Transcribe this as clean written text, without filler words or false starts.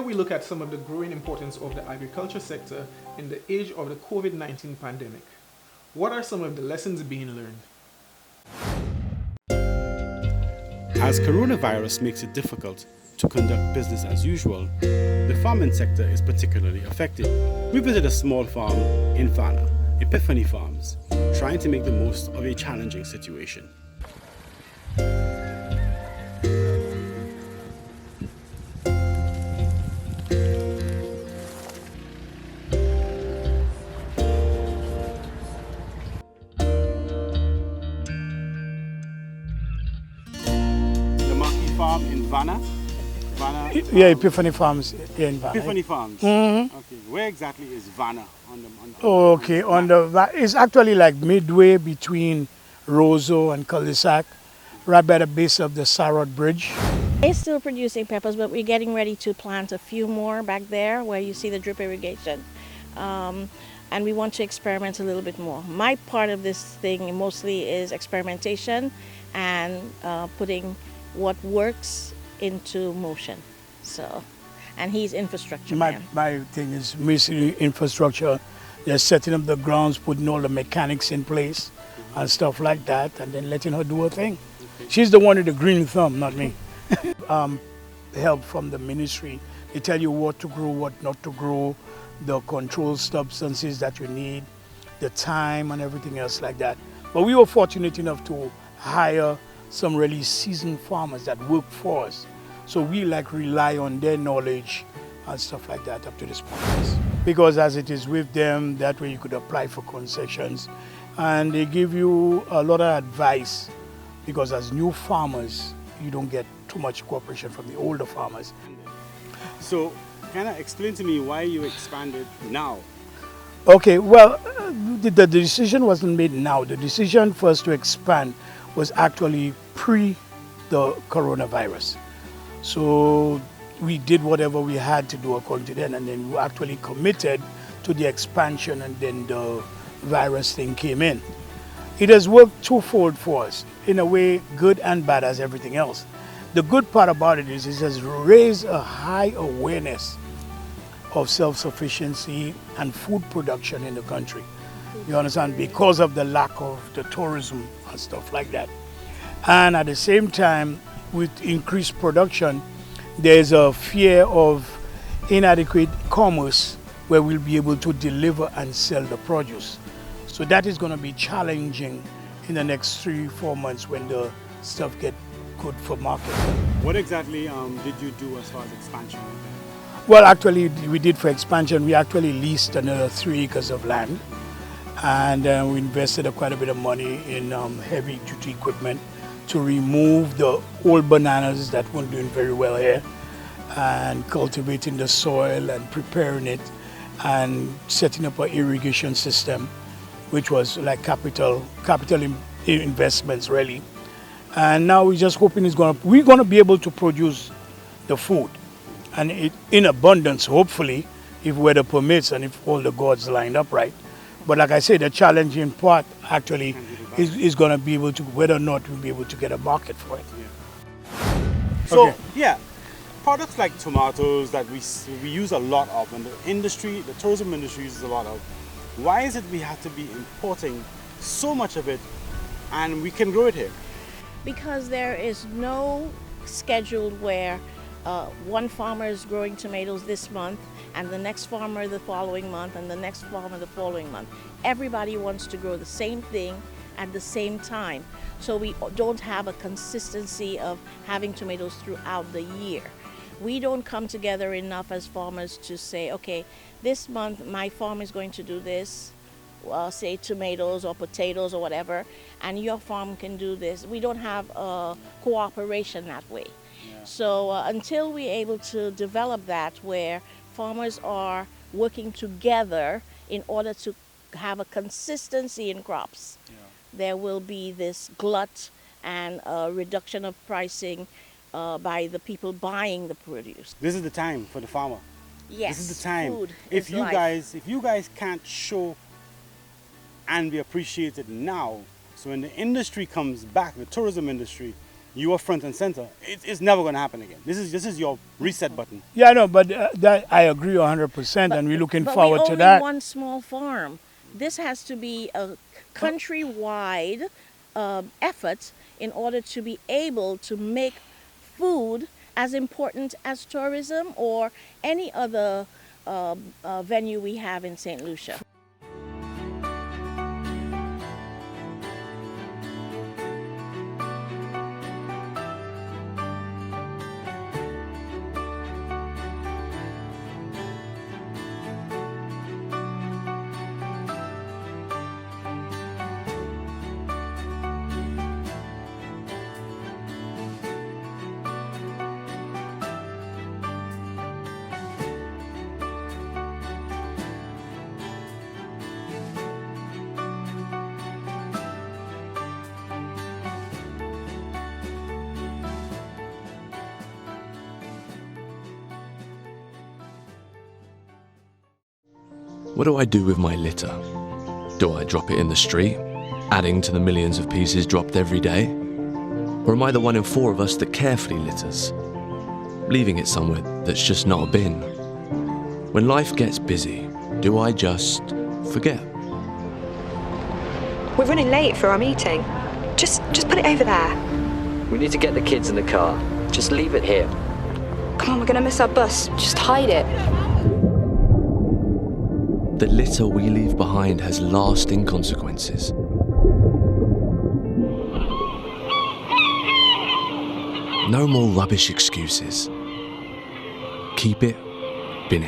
we look at some of the growing importance of the agriculture sector in the age of the COVID-19 pandemic. What are some of the lessons being learned? As coronavirus makes it difficult to conduct business as usual, the farming sector is particularly affected. We visit a small farm in Vanna, Epiphany Farms, trying to make the most of a challenging situation. The Marquis Farm in Vanna? Yeah, Epiphany Farms here in Vanna. Epiphany Farms. Mm-hmm. Okay, where exactly is Vanna Oh, okay. It's actually like midway between Roseau and Cul-de-sac, right by the base of the Sarod Bridge. They're still producing peppers, but we're getting ready to plant a few more back there where you see the drip irrigation. And we want to experiment a little bit more. My part of this thing mostly is experimentation and putting what works into motion. So, and he's infrastructure man. My thing is basically infrastructure. Just setting up the grounds, putting all the mechanics in place and stuff like that, and then letting her do her thing. She's the one with the green thumb, not me. Help from the ministry. They tell you what to grow, what not to grow, the controlled substances that you need, the time and everything else like that. But we were fortunate enough to hire some really seasoned farmers that work for us. So we rely on their knowledge and stuff like that up to this point. Because as it is with them, that way you could apply for concessions and they give you a lot of advice, because as new farmers, you don't get too much cooperation from the older farmers. So, can you explain to me why you expanded now? Okay, well, the decision wasn't made now. The decision for us to expand was actually pre the coronavirus. So we did whatever we had to do according to that, and then we actually committed to the expansion, and then the virus thing came in. It has worked twofold for us, in a way good and bad as everything else. The good part about it is it has raised a high awareness of self-sufficiency and food production in the country. You understand? Because of the lack of the tourism and stuff like that. And at the same time, with increased production, there's a fear of inadequate commerce where we'll be able to deliver and sell the produce. So that is going to be challenging in the next 3-4 months when the stuff gets good for market. What exactly did you do as far as expansion? Well, actually, we did for expansion. We actually leased another 3 acres of land, and we invested quite a bit of money in heavy-duty equipment to remove the old bananas that weren't doing very well here, and cultivating the soil and preparing it and setting up an irrigation system, which was like capital investments really. And now we're just hoping we're gonna be able to produce the food, and in abundance, hopefully, if weather permits and if all the gods line up right. But like I said, the challenging part actually is going to be able to, whether or not we'll be able to get a market for it. Yeah. So, yeah, products like tomatoes that we use a lot of, and the tourism industry uses a lot of, why is it we have to be importing so much of it and we can grow it here? Because there is no schedule where one farmer is growing tomatoes this month and the next farmer the following month and the next farmer the following month. Everybody wants to grow the same thing at the same time. So we don't have a consistency of having tomatoes throughout the year. We don't come together enough as farmers to say, okay, this month my farm is going to do this, say tomatoes or potatoes or whatever, and your farm can do this. We don't have a cooperation that way. Yeah. So until we're able to develop that where farmers are working together in order to have a consistency in crops, there will be this glut and a reduction of pricing by the people buying the produce. This is the time for the farmer. Yes, this is the time. Food if is you guys can't show and be appreciated now, so when the industry comes back, the tourism industry, you are front and center, it's never going to happen again. This is your reset button. Yeah, no, but that I agree 100%, and we're looking forward to that. But we only one small farm. This has to be a countrywide effort in order to be able to make food as important as tourism or any other venue we have in St. Lucia. What do I do with my litter? Do I drop it in the street, adding to the millions of pieces dropped every day? Or am I the one in 4 of us that carefully litters, leaving it somewhere that's just not a bin? When life gets busy, do I just forget? We're running late for our meeting. Just put it over there. We need to get the kids in the car. Just leave it here. Come on, we're gonna miss our bus. Just hide it. The litter we leave behind has lasting consequences. No more rubbish excuses. Keep it, bin it.